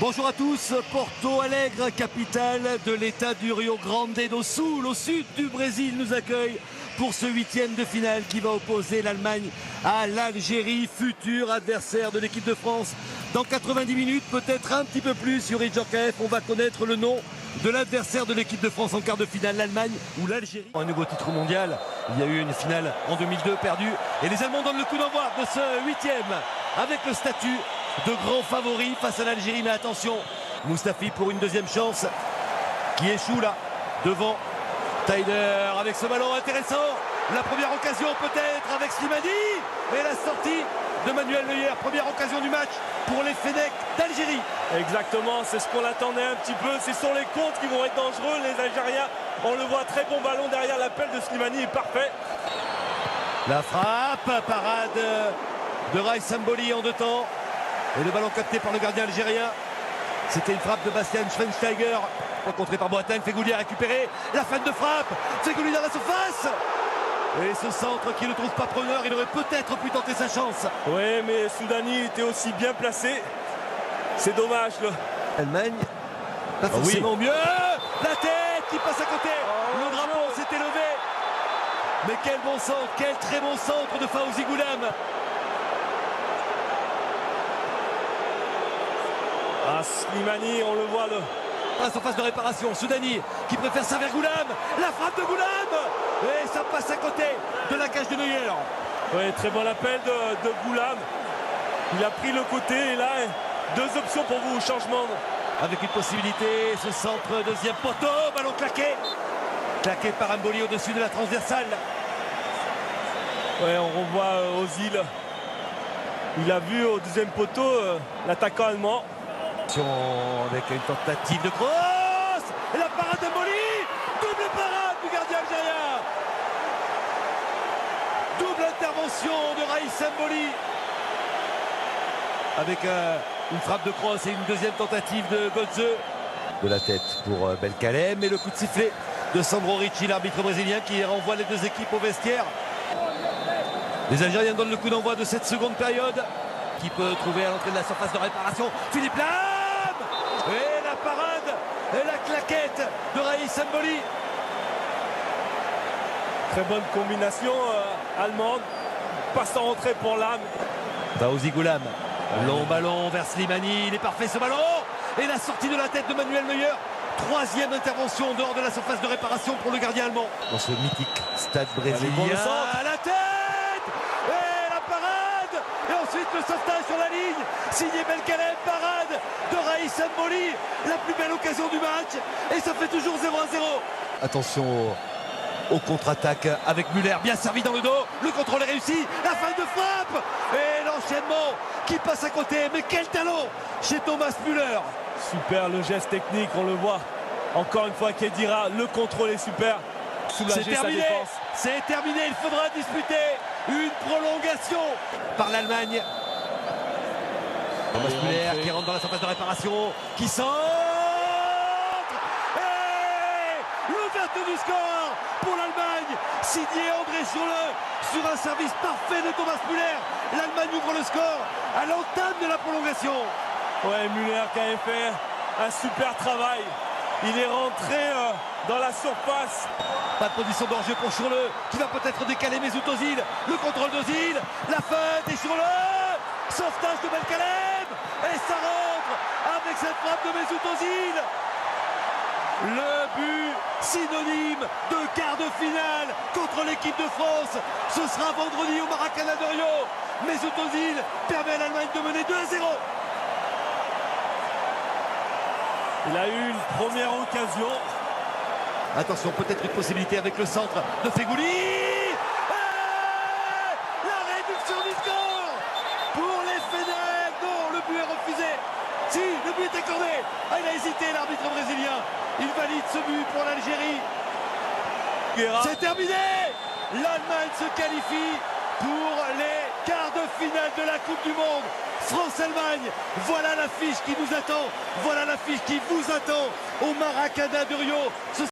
Bonjour à tous, Porto Alegre, capitale de l'état du Rio Grande do Sul, au sud du Brésil, nous accueille pour ce huitième de finale qui va opposer l'Allemagne à l'Algérie, futur adversaire de l'équipe de France. Dans 90 minutes, peut-être un petit peu plus, Youri Djorkaeff, on va connaître le nom de l'adversaire de l'équipe de France en quart de finale, l'Allemagne ou l'Algérie. Un nouveau titre mondial, il y a eu une finale en 2002 perdue et les Allemands donnent le coup d'envoi de ce huitième avec le statut de grand favori face à l'Algérie. Mais attention, Mustafi pour une deuxième chance qui échoue là devant Tyler avec ce ballon intéressant. La première occasion peut-être avec Slimani et la sortie de Manuel Neuer. Première occasion du match pour les Fennecs d'Algérie. Exactement, c'est ce qu'on attendait un petit peu. Ce sont les contres qui vont être dangereux. Les Algériens, on le voit, très bon ballon derrière, l'appel de Slimani est parfait. La frappe, parade de Rai Samboli en deux temps. Et le ballon capté par le gardien algérien. C'était une frappe de Bastian Schweinsteiger. Contré par Boateng, Feghouli a récupéré. La fin de frappe, Feghouli dans la surface. Et ce centre qui ne trouve pas preneur, il aurait peut-être pu tenter sa chance. Oui, mais Soudani était aussi bien placé. C'est dommage. L'Allemagne, pas forcément mieux. La tête qui passe à côté. Le drapeau s'était levé. Mais quel bon centre, quel très bon centre de Fawzi Goulam. Ah, Slimani, on le voit la surface de réparation, Soudani qui préfère ça vers Goulam. La frappe de Goulam. Et ça passe à côté de la cage de Neuer. Oui, très bon appel de Goulam. Il a pris le côté et là, deux options pour vous, changement. Avec une possibilité, ce centre, deuxième poteau, ballon claqué. Claqué par Mboli au-dessus de la transversale. Ouais, on revoit Ozil. Il a vu au deuxième poteau l'attaquant allemand. Avec une tentative de cross. Et la parade d'Mboli. Double parade du gardien algérien. Double intervention de Raïs Mboli. Avec une frappe de cross et une deuxième tentative de Götze. De la tête pour Belkalem et le coup de sifflet de Sandro Ricci, l'arbitre brésilien qui renvoie les deux équipes au vestiaire. Les Algériens donnent le coup d'envoi de cette seconde période. Qui peut trouver à l'entrée de la surface de réparation Philippe Lahm. Et la parade et la claquette de Raïs Mboli. Très bonne combinaison allemande. Passe en retrait pour Lahm. Fawzi Goulam. Long ballon vers Slimani. Il est parfait ce ballon. Et la sortie de la tête de Manuel Neuer. Troisième intervention en dehors de la surface de réparation pour le gardien allemand. Dans ce mythique stade brésilien. À la tête. Et la parade. Et ensuite le sauvetage sur la ligne. Signé Belkalem. Parade de Raïs Mboli. La plus belle occasion du match. Et ça fait toujours 0-0. Attention au contre-attaque avec Müller. Bien servi dans le dos. Le contrôle est réussi. La fin de frappe. Et l'enchaînement qui passe à côté. Mais quel talent chez Thomas Müller. Super le geste technique, on le voit. Encore une fois, Khedira, le contrôle est super. C'est terminé. C'est terminé. Il faudra disputer une prolongation par l'Allemagne. Thomas Müller qui rentre dans la surface de réparation, qui centre. Et l'ouverture du score pour l'Allemagne, signé André Schürrle sur un service parfait de Thomas Müller. L'Allemagne ouvre le score à l'entame de la prolongation. Ouais, Müller qui avait fait un super travail. Il est rentré dans la surface. Pas de position d'enjeu pour Schürrle qui va peut-être décaler Mesut Ozil. Le contrôle d'Ozil, la feinte et Schürrle. Sauvetage de Belkalem. Et ça rentre avec cette frappe de Mesut Ozil. Le but synonyme de quart de finale contre l'équipe de France. Ce sera vendredi au Maracanã de Rio. Mesut Ozil permet à l'Allemagne de mener 2-0. Il a eu une première occasion. Attention, peut-être une possibilité avec le centre de Feghouli. La réduction du score pour les Fennecs. Non, le but est refusé. Si, le but est accordé. Ah, il a hésité, l'arbitre brésilien. Il valide ce but pour l'Algérie. C'est terminé. L'Allemagne se qualifie pour les quarts de finale de la Coupe du Monde. France-Allemagne, voilà l'affiche qui nous attend. Voilà l'affiche qui vous attend au Maracanã de Rio.